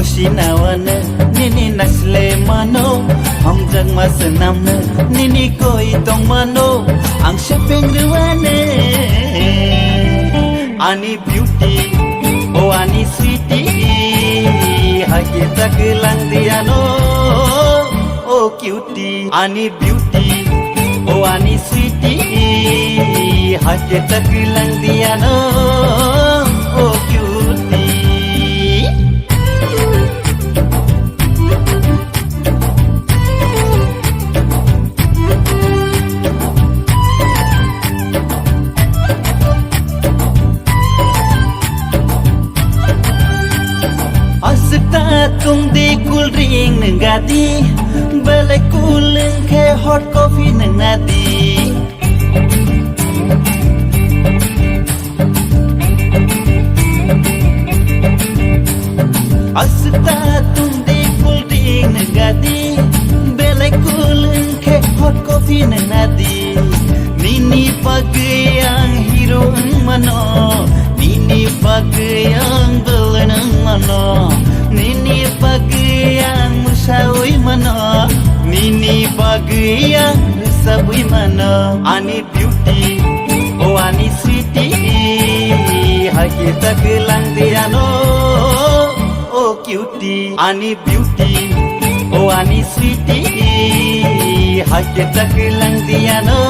Sinawana nini nasle mano Hong jang masenamna nini koi tong mano Ang shopping ruwane Ani beauty oh ani sweetie Hake taklang diano oh cutie Ani beauty oh ani sweetie Hake taklang diano oh cutie Tung di cool drink nengadi balai cooling ke hot coffee nengadi Asita tung di cool drink nengadi balai cooling ke hot coffee nengadi Nini pagi yang hero mano Nini pagi yang belenang mano Nini pagi yang musawi mana Nini pagi yang musawi mana Ani beauty oh ani sweetie Hake taklang diano oh cutie Ani beauty oh ani sweetie Hake taklang diano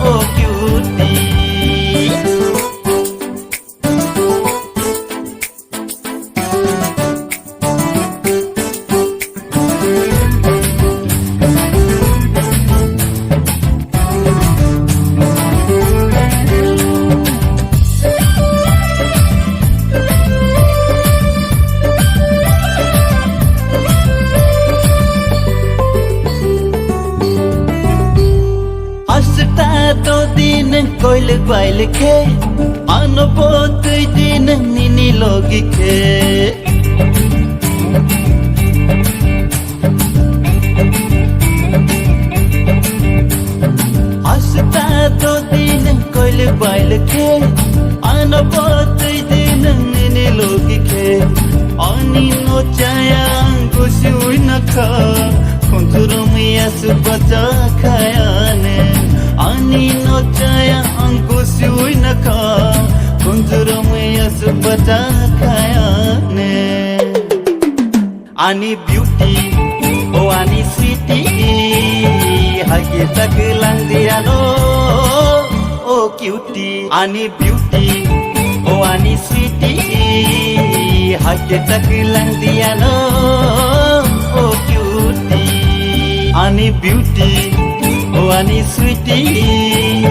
oh cutie to din koil bail ke anobot din nini logi ke asta to din koil bail ke anobot din nini logi ke ani no chayang kusui nakha konturumiya subata khayane Ani no chaya angko siui nakha Kunjurumaya subata khayane Ani beauty oh ani sweetie Hake taklang diano oh cutie Ani beauty oh ani sweetie Hake taklang diano oh cutie Ani beauty oh ani sweetie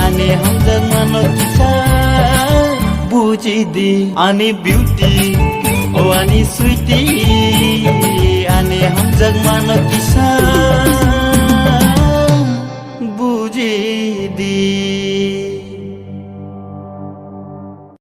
Ani hamjang mano kisah buji di Ani beauty oh ani sweetie Ani hamjang mano kisah